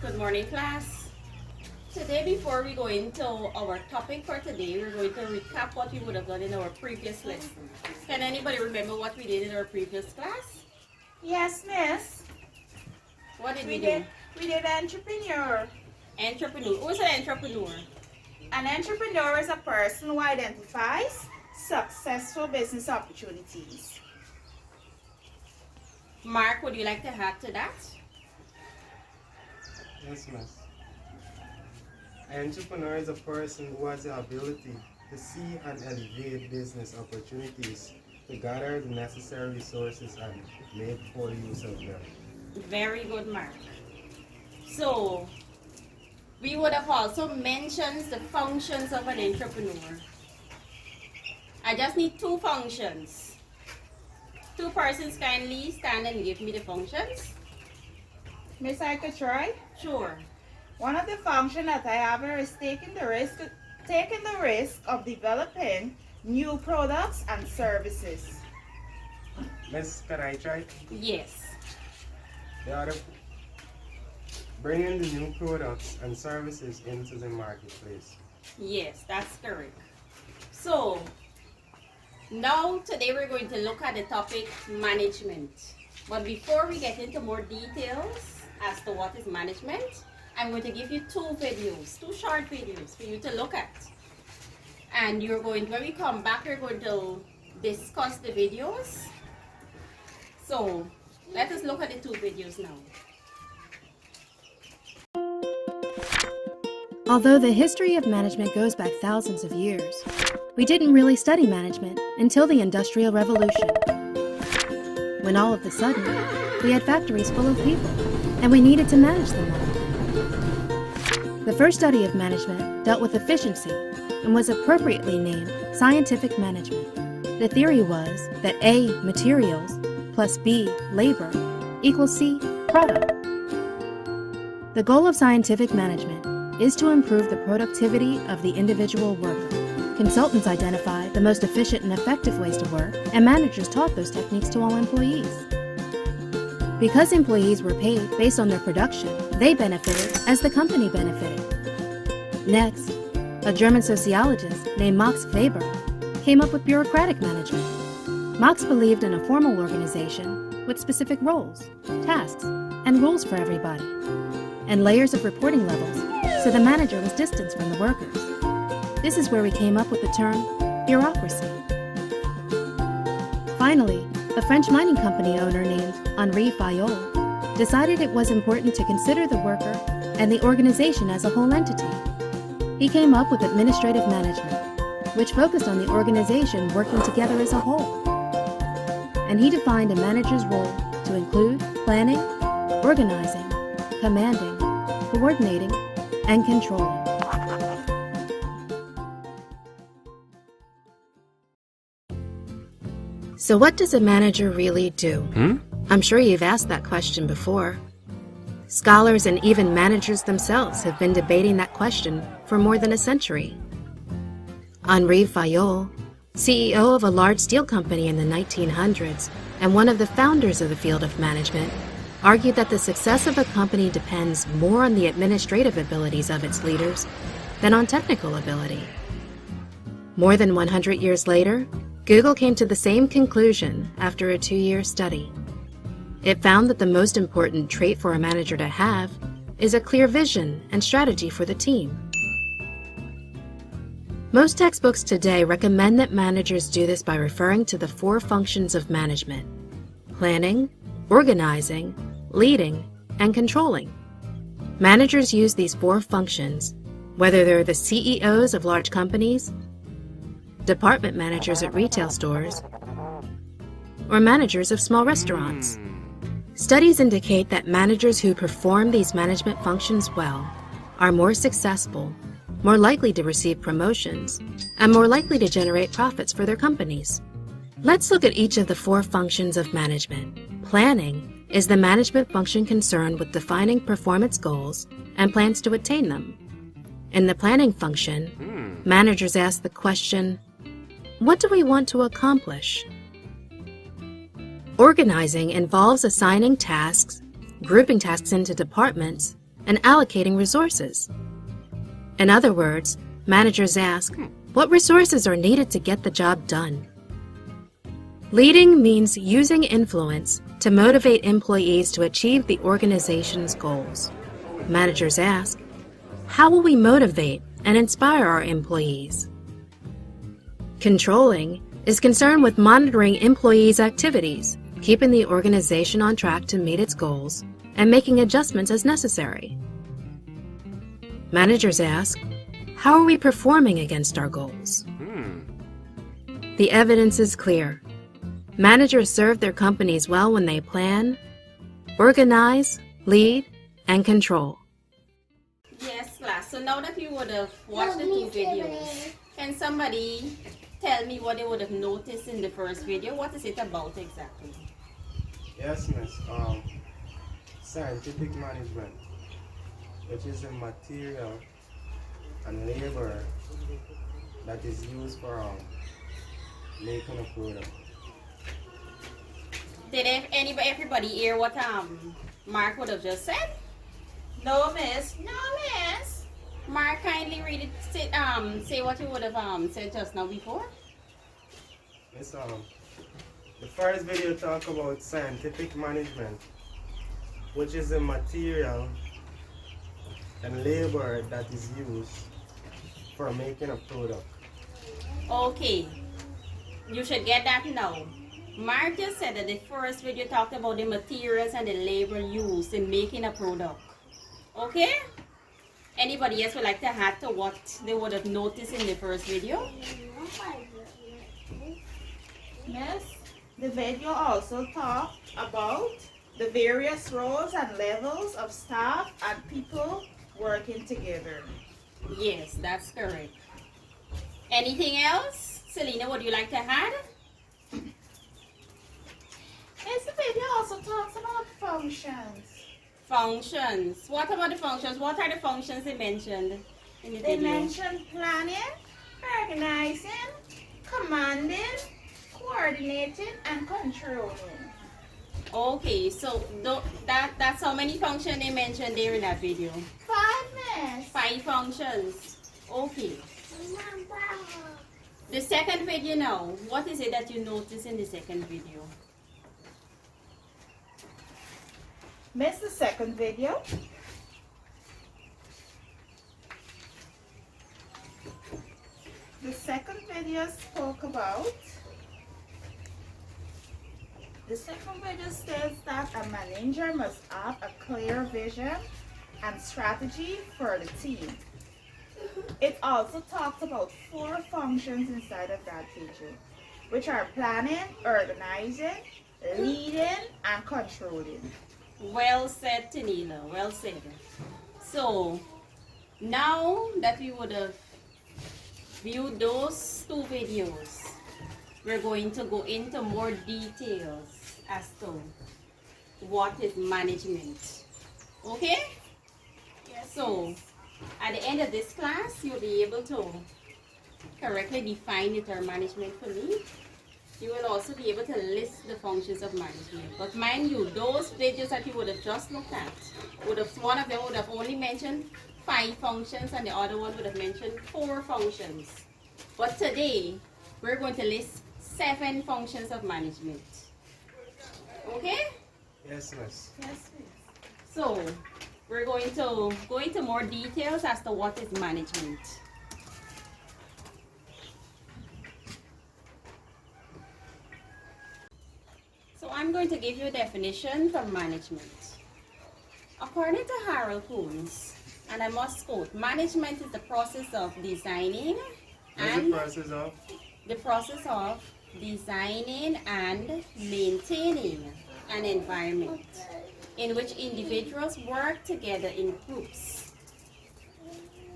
Good morning, class. Today, before we go into our topic for today, we're going to recap what we would have done in our previous lesson. Can anybody remember what we did in our previous class? Yes, miss. What did we do? We did entrepreneur. Entrepreneur. Who's an entrepreneur? An entrepreneur is a person who identifies successful business opportunities. Mark, would you like to add to that? Yes, miss. An entrepreneur is a person who has the ability to see and elevate business opportunities to gather the necessary resources and make full use of them. Very good, Mark. So, we would have also mentioned the functions of an entrepreneur. I just need two functions. Two persons kindly stand and give me the functions. Miss, I could try. Sure. One of the functions that I have here is taking the risk of developing new products and services. Miss, can I try? Yes. The other, bringing the new products and services into the marketplace. Yes, that's correct. So, now today we're going to look at the topic management. But before we get into more details as to what is management, I'm going to give you two short videos for you to look at. And when we come back, we're going to discuss the videos. So, let us look at the two videos now. Although the history of management goes back thousands of years, we didn't really study management until the Industrial Revolution, when all of a sudden, we had factories full of people, and we needed to manage them all. The first study of management dealt with efficiency and was appropriately named scientific management. The theory was that A, materials, plus B, labor, equals C, product. The goal of scientific management is to improve the productivity of the individual worker. Consultants identified the most efficient and effective ways to work, and managers taught those techniques to all employees. Because employees were paid based on their production, they benefited as the company benefited. Next, a German sociologist named Max Weber came up with bureaucratic management. Max believed in a formal organization with specific roles, tasks, and rules for everybody, and layers of reporting levels so the manager was distanced from the workers. This is where we came up with the term bureaucracy. Finally, a French mining company owner named Henri Fayol decided it was important to consider the worker and the organization as a whole entity. He came up with administrative management, which focused on the organization working together as a whole. And he defined a manager's role to include planning, organizing, commanding, coordinating, and controlling. So what does a manager really do? I'm sure you've asked that question before. Scholars and even managers themselves have been debating that question for more than a century. Henri Fayol, CEO of a large steel company in the 1900s and one of the founders of the field of management, argued that the success of a company depends more on the administrative abilities of its leaders than on technical ability. More than 100 years later, Google came to the same conclusion after a 2-year study. It found that the most important trait for a manager to have is a clear vision and strategy for the team. Most textbooks today recommend that managers do this by referring to the 4 functions of management: planning, organizing, leading, and controlling. Managers use these 4 functions, whether they're the CEOs of large companies, department managers at retail stores, or managers of small restaurants. Studies indicate that managers who perform these management functions well are more successful, more likely to receive promotions, and more likely to generate profits for their companies. Let's look at each of the 4 functions of management. Planning is the management function concerned with defining performance goals and plans to attain them. In the planning function, managers ask the question, what do we want to accomplish? Organizing involves assigning tasks, grouping tasks into departments, and allocating resources. In other words, managers ask, what resources are needed to get the job done? Leading means using influence to motivate employees to achieve the organization's goals. Managers ask, how will we motivate and inspire our employees? Controlling is concerned with monitoring employees' activities, keeping the organization on track to meet its goals, and making adjustments as necessary. Managers ask, how are we performing against our goals? The evidence is clear. Managers serve their companies well when they plan, organize, lead, and control. Yes, class. So now that you would have watched the two videos, can somebody tell me what they would have noticed in the first video? What is it about exactly? Yes, miss. Scientific management, which is the material and labor that is used for making a product. Did everybody hear what Mark would have just said? No, miss. No, miss. Mark, kindly read it. Say what you would have said just now before. Miss, the first video talk about scientific management, which is the material and labor that is used for making a product. Okay, you should get that now. Mark just said that the first video talked about the materials and the labor used in making a product. Okay? Anybody else would like to add to what they would have noticed in the first video? Miss, the video also talked about the various roles and levels of staff and people working together. Yes, that's correct. Anything else? Selena, would you like to add? Miss, the video also talks about functions. Functions. What about the functions? What are the functions they mentioned in the They video? mentioned planning, organizing, commanding, coordinating, and controlling. Okay, so that's how many functions they mentioned there in that video? 5, miss. 5 functions. Okay. The second video now, what is it that you notice in the second video? Miss, the second video. The second video spoke about. The second video states that a manager must have a clear vision and strategy for the team. It also talks about 4 functions inside of that video, which are planning, organizing, leading, and controlling. Well said, Tanila. Well said. So, now that we would have viewed those 2 videos, we're going to go into more details as to what is management. Okay? Yes. So, at the end of this class, you'll be able to correctly define the term management for me. You will also be able to list the functions of management. But mind you, those videos that you would have just looked at, one of them would have only mentioned 5 functions and the other one would have mentioned 4 functions. But today, we're going to list 7 functions of management. Okay? Yes, miss. Yes, miss. So, we're going to go into more details as to what is management. So I'm going to give you a definition for management. According to Harold Holmes, and I must quote, management is the process of designing and the process of designing and maintaining an environment in which individuals work together in groups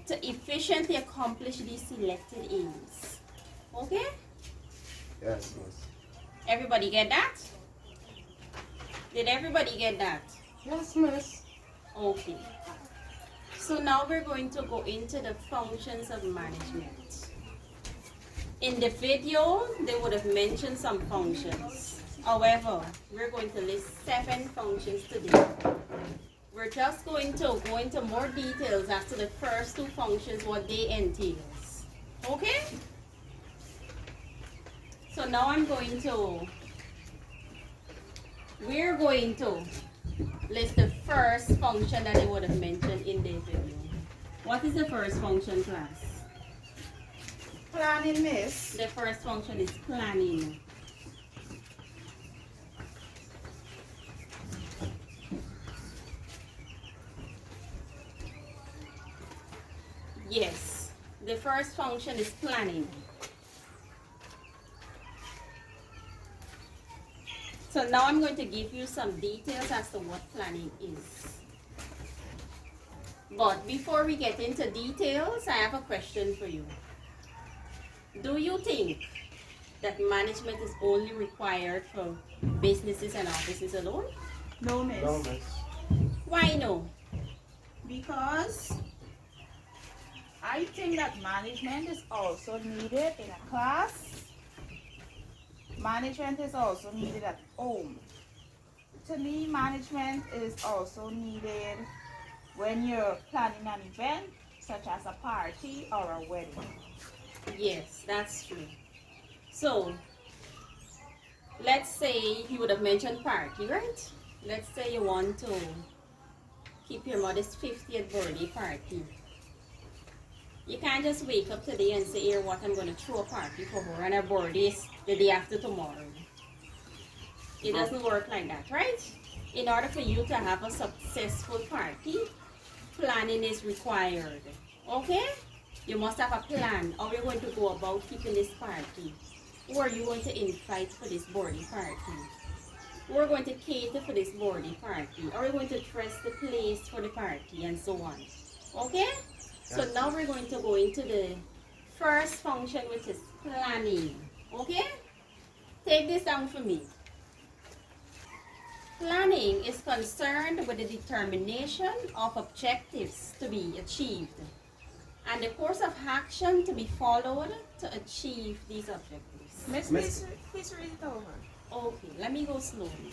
to efficiently accomplish these selected aims. Okay? Yes, miss. Everybody get that? Did everybody get that? Yes, miss. Okay. So now we're going to go into the functions of management. In the video, they would have mentioned some functions. However, we're going to list 7 functions today. we're just going to go into more details as to the first two functions, what they entails. Okay? So now we're going to list the first function that I would have mentioned in the video. What is the first function, class? Planning, miss. The first function is planning. Yes, the first function is planning. So now I'm going to give you some details as to what planning is. But before we get into details, I have a question for you. Do you think that management is only required for businesses and offices alone? No, miss. No, miss. Why no? Because I think that management is also needed in a class. Management is also needed at home. To me, management is also needed when you're planning an event, such as a party or a wedding. Yes, that's true. So, let's say you would have mentioned party, right? Let's say you want to keep your mother's 50th birthday party. You can't just wake up today and say, here, what, I'm going to throw a party for her and her birthday is the day after tomorrow. It doesn't work like that, right? In order for you to have a successful party, planning is required. Okay? You must have a plan. How are you going to go about keeping this party? Who are you going to invite for this birthday party? Who are going to cater for this birthday party? Are you going to dress the place for the party and so on? Okay? So now we're going to go into the first function, which is planning. Okay? Take this down for me. Planning is concerned with the determination of objectives to be achieved and the course of action to be followed to achieve these objectives. Miss, Miss- please read it over. Okay, let me go slowly.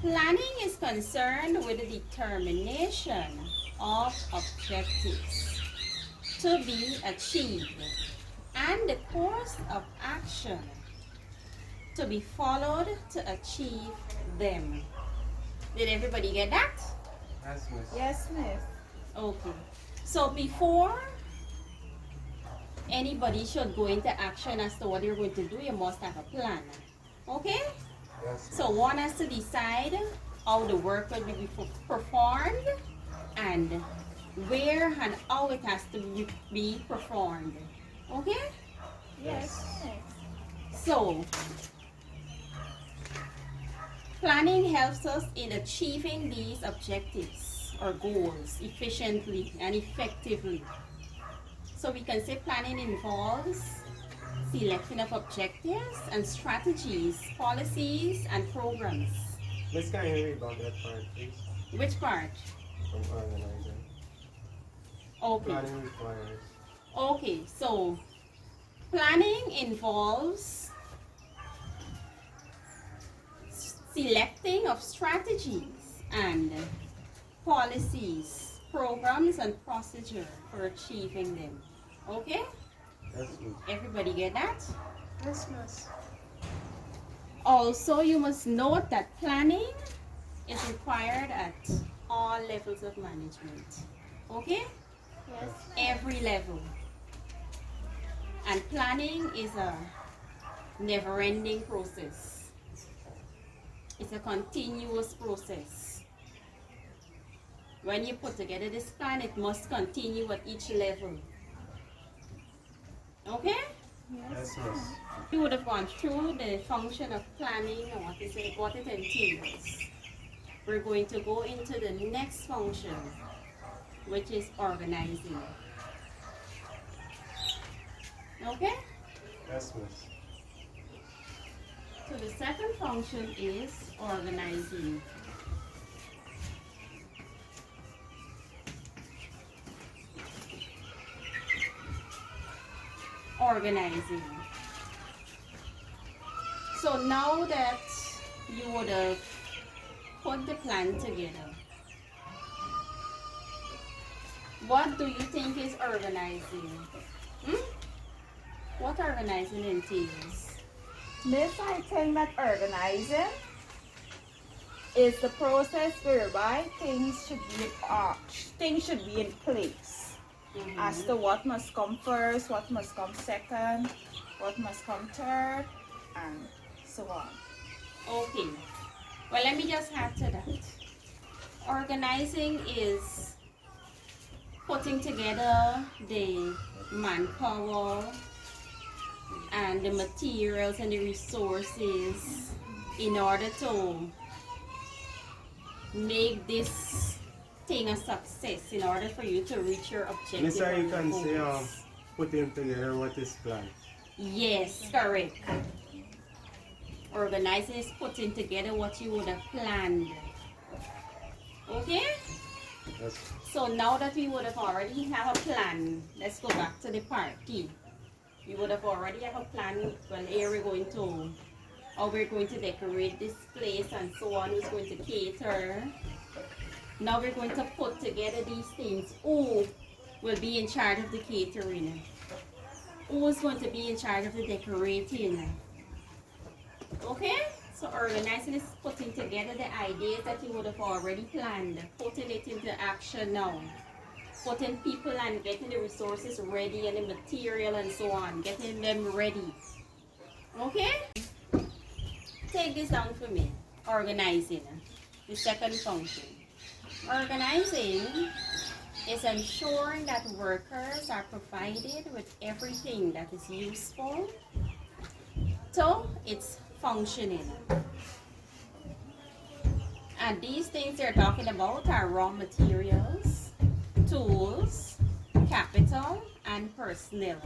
Planning is concerned with the determination of objectives to be achieved and the course of action to be followed to achieve them. Did everybody get that? Yes, miss. Yes, miss. Okay. So before anybody should go into action as to what you're going to do, you must have a plan. Okay? Yes, So one has to decide how the work will be performed and where and how it has to be performed. Okay? Yes, miss. So, planning helps us in achieving these objectives or goals efficiently and effectively. So we can say planning involves selection of objectives and strategies, policies, and programs. Miss, can you read about that part, please? Which part? From organizing. Okay. Planning requires. Okay, so planning involves selecting of strategies and policies, programs, and procedure for achieving them. Okay? Yes, miss. Everybody get that? Yes, miss. Also, you must note that planning is required at all levels of management. Okay? Yes, Every level. And planning is a never-ending process. It's a continuous process. When you put together this plan, it must continue at each level. Okay? Yes, miss. You would have gone through the function of planning and what it entails. We're going to go into the next function, which is organizing. Okay? Yes, miss. So the second function is organizing. Organizing. So now that you would have put the plan together, What do you think is organizing? What organizing entails? Miss, I think that organizing is the process whereby things should be in place as to what must come first, what must come second, what must come third, and so on. Okay. Well, let me just add to that. Organizing is putting together the manpower and the materials and the resources in order to make this thing a success, in order for you to reach your objective. Miss, or you your can say goals. putting together what is planned. Yes, correct. Organizing is putting together what you would have planned. Okay? Yes. So now that we would have already have a plan, let's go back to the party. We would have already have a plan. Well, here we're going to, how we're going to decorate this place and so on. Who's going to cater? Now we're going to put together these things. Who will be in charge of the catering? Who is going to be in charge of the decorating? Okay? So organizing is putting together the ideas that you would have already planned, putting it into action now. Putting people and getting the resources ready and the material and so on, getting them ready. Okay? Take this down for me. Organizing, the second function. Organizing is ensuring that workers are provided with everything that is useful so it's functioning. And these things they're talking about are raw materials, tools, capital, and personnel.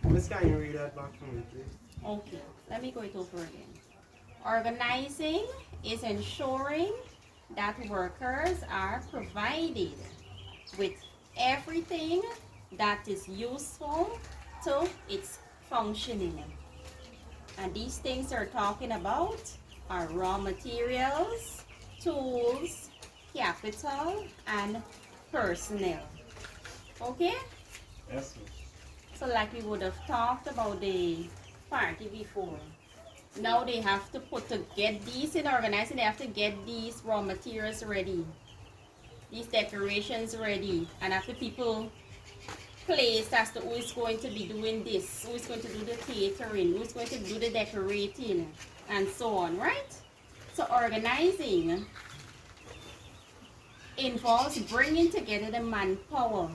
Miss, can you read that back for me, please? Okay, let me go it over again. Organizing is ensuring that workers are provided with everything that is useful to its functioning. And these things they're talking about are raw materials, tools, capital, and personnel. Okay? Yes, ma'am. So like we would have talked about the party before. Now they have to get these in organizing, they have to get these raw materials ready. These decorations ready. And after people placed as to who is going to be doing this, who is going to do the catering, who is going to do the decorating, and so on, right? So organizing involves bringing together the manpower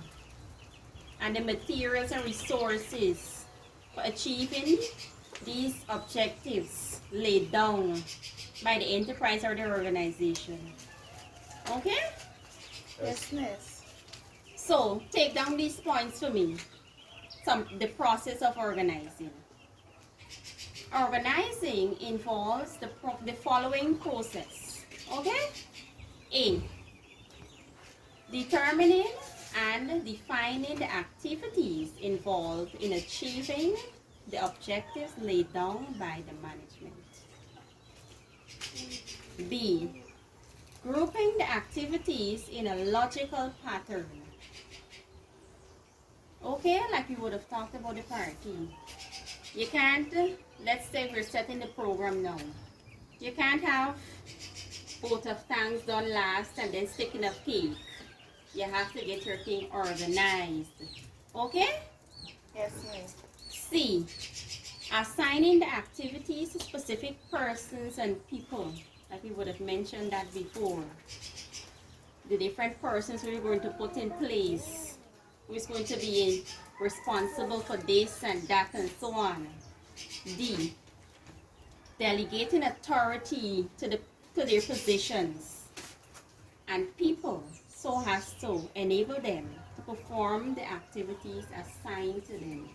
and the materials and resources for achieving these objectives laid down by the enterprise or the organization. Okay? Yes, miss. So take down these points for me. The process of organizing. Organizing involves the following process. Okay? A. Determining and defining the activities involved in achieving the objectives laid down by the management. B. Grouping the activities in a logical pattern. Okay, like we would have talked about the party. You can't, let's say we're setting the program now. You can't have both of things done last and then sticking of cake. You have to get your thing organized. Okay? Yes, miss. C. Assigning the activities to specific persons and people. Like we would have mentioned that before. The different persons we're going to put in place. Who is going to be responsible for this and that and so on. D. Delegating authority to their positions and people so as to enable them to perform the activities assigned to them.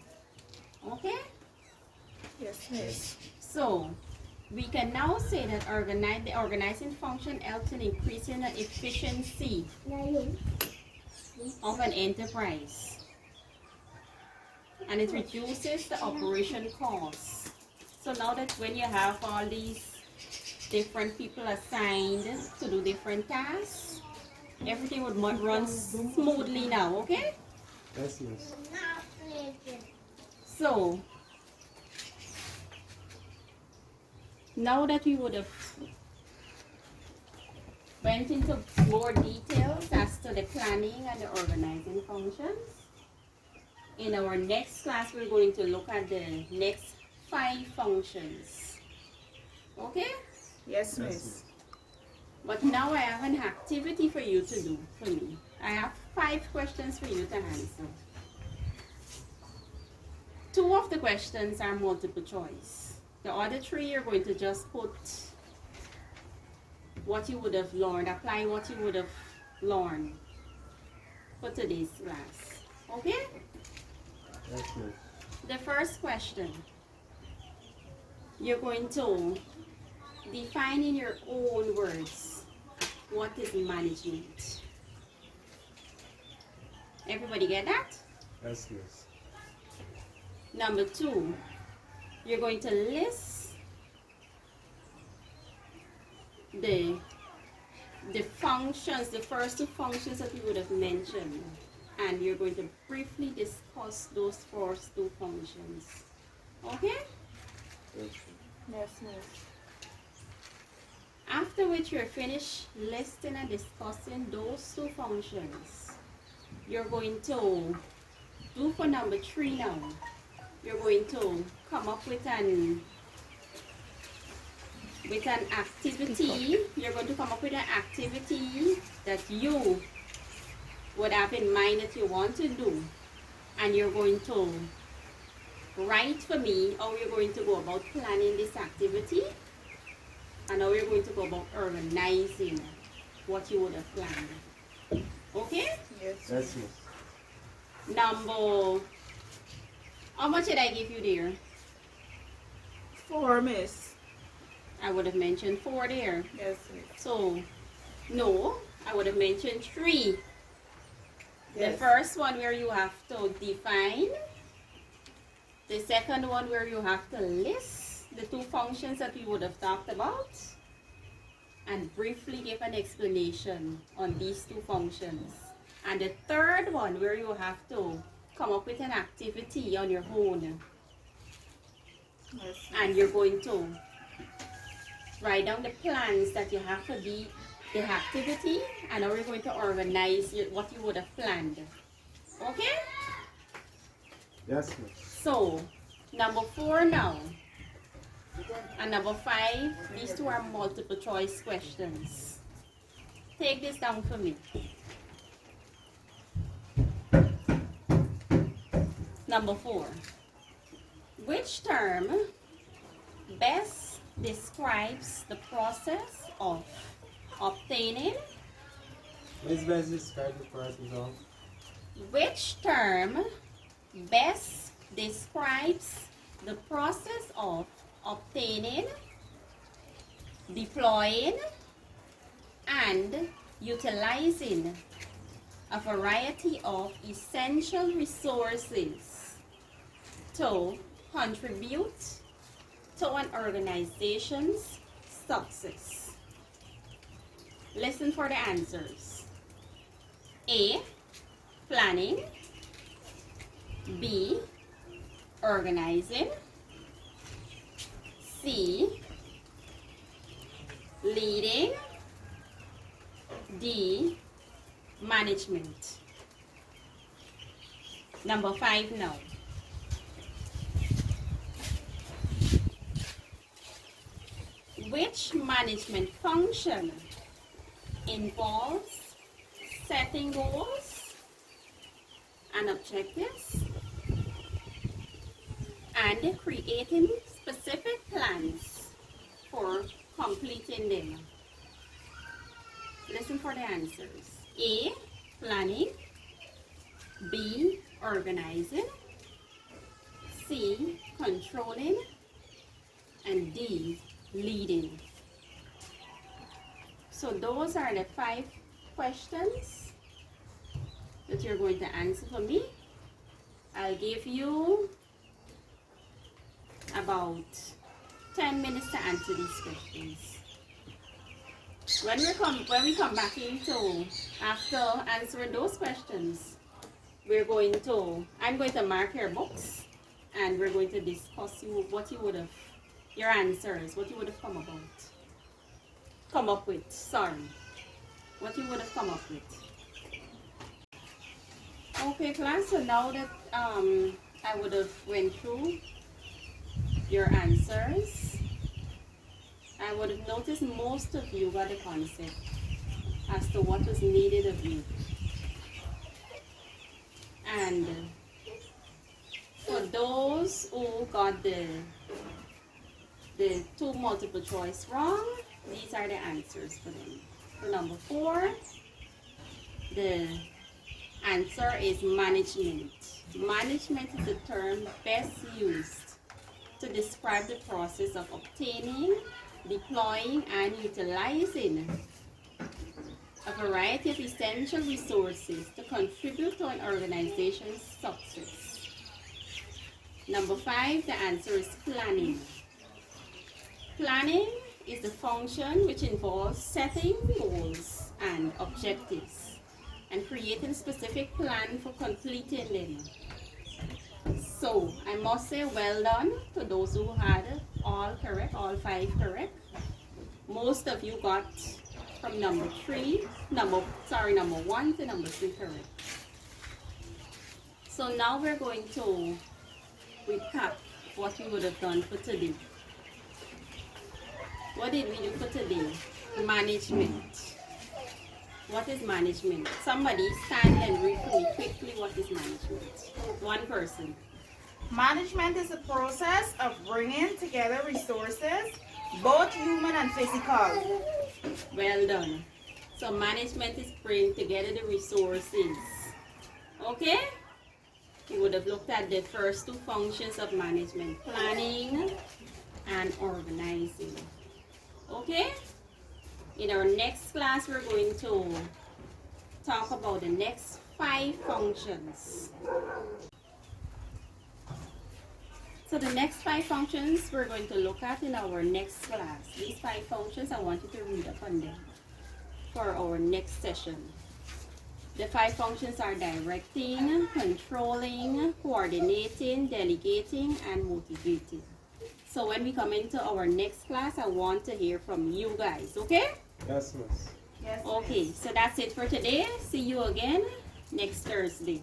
Okay? Yes, miss. So, we can now say that the organizing function helps in increasing the efficiency of an enterprise. And it reduces the operation costs. So now that when you have all these different people assigned to do different tasks, everything would run smoothly now, okay? Yes, miss. So, now that we would have went into more details as to the planning and the organizing functions, in our next class we're going to look at the next 5 functions. Okay? Yes, miss. But now I have an activity for you to do for me. I have 5 questions for you to answer. 2 of the questions are multiple choice. The other 3 you're going to just put what you would have learned, apply what you would have learned for today's class. Okay? Yes, miss. The first question, you're going to define in your own words what is management. Everybody get that? Yes, miss. Number 2, you're going to list the functions, the first 2 functions that you would have mentioned, and you're going to briefly discuss those first 2 functions. Okay? Yes, Yes, miss. After which you're finished listing and discussing those 2 functions, you're going to do for number 3 now. You're going to come up with an activity. You're going to come up with an activity that you would have in mind that you want to do, and you're going to write for me how you're going to go about planning this activity and how you're going to go about organizing what you would have planned. Okay? Yes, yes, miss. Number, how much did I give you there? 4, miss. I would have mentioned 4 there. Yes, miss. So, no, I would have mentioned 3. The Yes. first one where you have to define. The second one where you have to list the 2 functions that we would have talked about. And briefly give an explanation on these 2 functions. And the third one where you have to come up with an activity on your own. Yes, miss. And you're going to write down the plans that you have for the activity and how you're going to organize what you would have planned. Okay? Yes, miss. So, number 4 now. And number 5, these 2 are multiple choice questions. Take this down for me. Number 4. Which term best describes the process of obtaining? Miss, best describe the process of. Which term best describes the process of obtaining, deploying, and utilizing a variety of essential resources to contribute to an organization's success? Listen for the answers. A, planning. B, organizing. C, leading. D, management. Number 5 now. Which management function involves setting goals and objectives and creating specific plans for completing them? Listen for the answers. A, planning. B, organizing. C, controlling. And D, leading. So those are the 5 questions that you're going to answer for me. I'll give you about 10 minutes to answer these questions. When we come back into after answering those questions, I'm going to mark your books and we're going to discuss what you would have, your answers, what you would have come up with, what you would have come up with. Okay class, so now that I would have went through your answers, I would have noticed most of you got the concept as to what was needed of you. And for those who got the two multiple choice wrong, these are the answers for them. For number 4, the answer is management. Management is the term best used to describe the process of obtaining, deploying, and utilizing a variety of essential resources to contribute to an organization's success. Number 5, the answer is planning. Planning is the function which involves setting goals and objectives and creating a specific plan for completing them. So, I must say well done to those who had all correct, all 5 correct. Most of you got from number 1 to number 3 correct. So now we're going to recap what we would have done for today. What did we do for today? Management. What is management? Somebody stand and read for me quickly what is management. One person. Management is the process of bringing together resources, both human and physical. Well done. So management is bringing together the resources. Okay? We would have looked at the first 2 functions of management, planning and organizing. Okay? In our next class, we're going to talk about the next 5 functions. So the next 5 functions we're going to look at in our next class. These 5 functions, I want you to read up on them for our next session. The 5 functions are directing, controlling, coordinating, delegating, and motivating. So when we come into our next class, I want to hear from you guys, okay? Yes, miss. Yes, Okay, so that's it for today. See you again next Thursday.